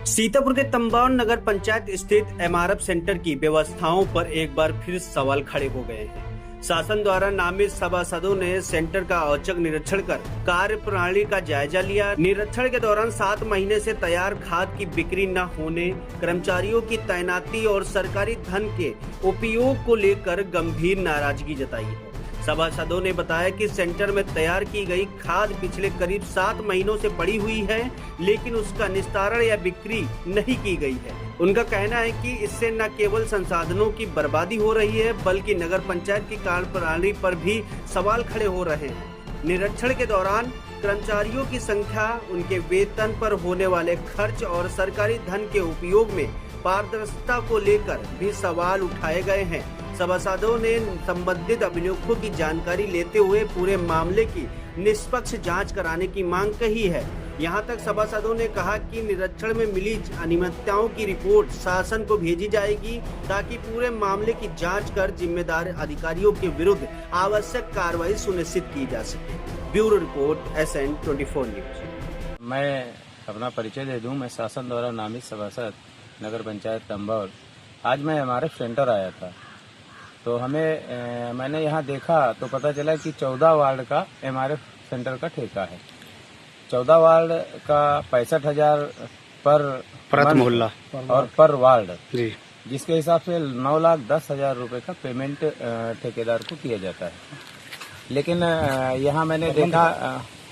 सीतापुर के तंबाड़ नगर पंचायत स्थित MRF centre की व्यवस्थाओं पर एक बार फिर सवाल खड़े हो गए हैं। शासन द्वारा नामित सभासदों ने सेंटर का औचक निरीक्षण कर कार्य प्रणाली का जायजा लिया। निरीक्षण के दौरान 7 महीने से तैयार खाद की बिक्री न होने, कर्मचारियों की तैनाती और सरकारी धन के उपयोग को लेकर गंभीर नाराजगी जताई है। सभासदों ने बताया कि सेंटर में तैयार की गई खाद पिछले करीब 7 महीनों से पड़ी हुई है, लेकिन उसका निस्तारण या बिक्री नहीं की गई है। उनका कहना है कि इससे न केवल संसाधनों की बर्बादी हो रही है, बल्कि नगर पंचायत की कार्यप्रणाली पर भी सवाल खड़े हो रहे हैं। निरीक्षण के दौरान कर्मचारियों की संख्या, उनके वेतन पर होने वाले खर्च और सरकारी धन के उपयोग में पारदर्शिता को लेकर भी सवाल उठाए गए हैं। सभासदों ने संबंधित अभिलेखों की जानकारी लेते हुए पूरे मामले की निष्पक्ष जांच कराने की मांग कही है। यहां तक सभासदों ने कहा कि निरीक्षण में मिली अनियमितताओं की रिपोर्ट शासन को भेजी जाएगी, ताकि पूरे मामले की जांच कर जिम्मेदार अधिकारियों के विरुद्ध आवश्यक कार्रवाई सुनिश्चित की जा सके। Bureau report SN 24 news. मैं अपना परिचय दे दूं। मैं शासन द्वारा नामित सभासद नगर पंचायत तंबाड़। आज मैं एमआरएफ सेंटर आया था, तो मैंने यहाँ देखा तो पता चला कि 14 वार्ड का एमआरएफ सेंटर का ठेका है। 14 वार्ड का 65,000 पर मोहल्ला और पर वार्ड जी, जिसके हिसाब से 9,10,000 रुपए का पेमेंट ठेकेदार को किया जाता है। लेकिन यहाँ मैंने देखा,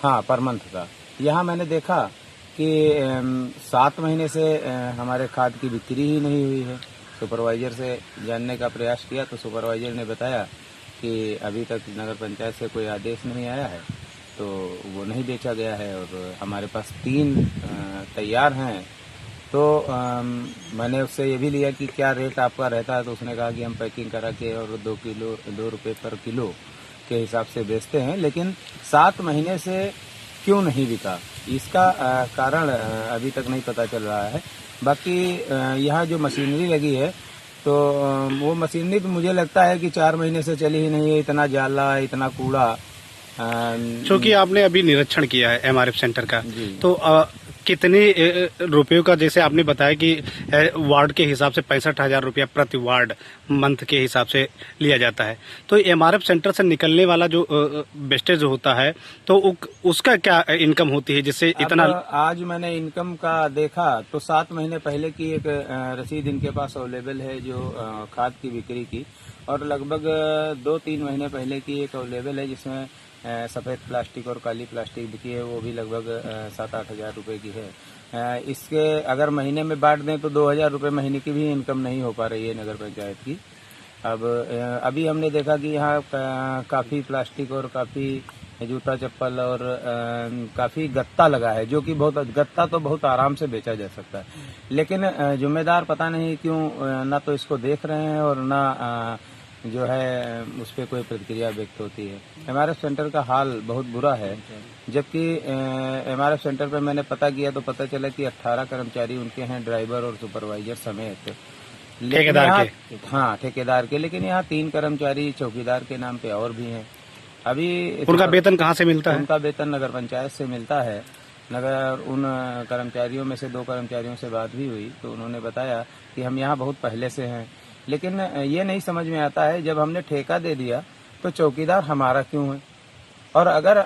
हाँ पर मंथ का, यहाँ मैंने देखा कि 7 महीने से हमारे खाद की बिक्री ही नहीं हुई है। सुपरवाइजर से जानने का प्रयास किया तो सुपरवाइजर ने बताया कि अभी तक नगर पंचायत से कोई आदेश नहीं आया है, तो वो नहीं बेचा गया है और हमारे पास 3 तैयार हैं। तो मैंने उससे ये भी लिया कि क्या रेट आपका रहता है, तो उसने कहा कि हम पैकिंग करा के और 2 रुपये पर किलो के हिसाब से बेचते हैं, लेकिन 7 महीने से क्यों नहीं बिका, इसका कारण अभी तक नहीं पता चल रहा है। बाकी यहाँ जो मशीनरी लगी है, तो वो मशीनरी तो मुझे लगता है कि 4 महीने से चली ही नहीं है। इतना जाला, इतना कूड़ा। क्योंकि आपने अभी निरीक्षण किया है एमआरएफ सेंटर का, तो कितने रुपयों का, जैसे आपने बताया कि वार्ड के हिसाब से 65,000 रुपया प्रति वार्ड मंथ के हिसाब से लिया जाता है, तो एमआरएफ सेंटर से निकलने वाला जो वेस्टेज होता है, तो उसका क्या इनकम होती है जिससे इतना? आज मैंने इनकम का देखा तो 7 महीने पहले की एक रसीद इनके पास अवेलेबल है जो खाद की बिक्री की, और लगभग 2-3 महीने पहले की एक अवेलेबल है जिसमें सफेद प्लास्टिक और काली प्लास्टिक बिकी है, वो भी लगभग 7-8 हजार रुपए की है। इसके अगर महीने में बांट दें तो 2,000 रुपए महीने की भी इनकम नहीं हो पा रही है नगर पंचायत की। अब अभी हमने देखा कि यहाँ काफी प्लास्टिक और काफी जूता चप्पल और काफी गत्ता लगा है, जो कि गत्ता तो बहुत आराम से बेचा जा सकता है, लेकिन जिम्मेदार पता नहीं क्यों ना तो इसको देख रहे हैं और ना जो है उस पर कोई प्रतिक्रिया व्यक्त होती है। एमआरएफ सेंटर का हाल बहुत बुरा है, जबकि एमआरएफ सेंटर पर मैंने पता किया तो पता चला कि 18 कर्मचारी उनके हैं, ड्राइवर और सुपरवाइजर समेत, ठेकेदार के। हाँ, ठेकेदार के। लेकिन यहाँ 3 कर्मचारी चौकीदार के नाम पे और भी हैं। अभी उनका वेतन कहाँ से मिलता है? उनका वेतन नगर पंचायत से मिलता है। उन कर्मचारियों में से 2 कर्मचारियों से बात भी हुई तो उन्होंने बताया कि हम यहाँ बहुत पहले से हैं, लेकिन ये नहीं समझ में आता है, जब हमने ठेका दे दिया तो चौकीदार हमारा क्यों है। और अगर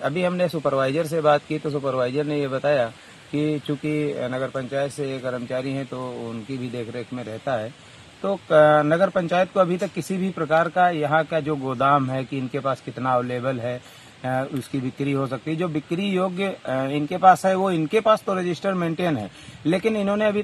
अभी हमने सुपरवाइजर से बात की तो सुपरवाइजर ने ये बताया कि चूंकि नगर पंचायत से कर्मचारी हैं तो उनकी भी देखरेख में रहता है, तो नगर पंचायत को अभी तक किसी भी प्रकार का यहाँ का जो गोदाम है कि इनके पास कितना अवेलेबल है, उसकी बिक्री हो सकती है, जो बिक्री योग्य इनके पास है वो इनके पास तो रजिस्टर मेंटेन है, लेकिन इन्होंने अभी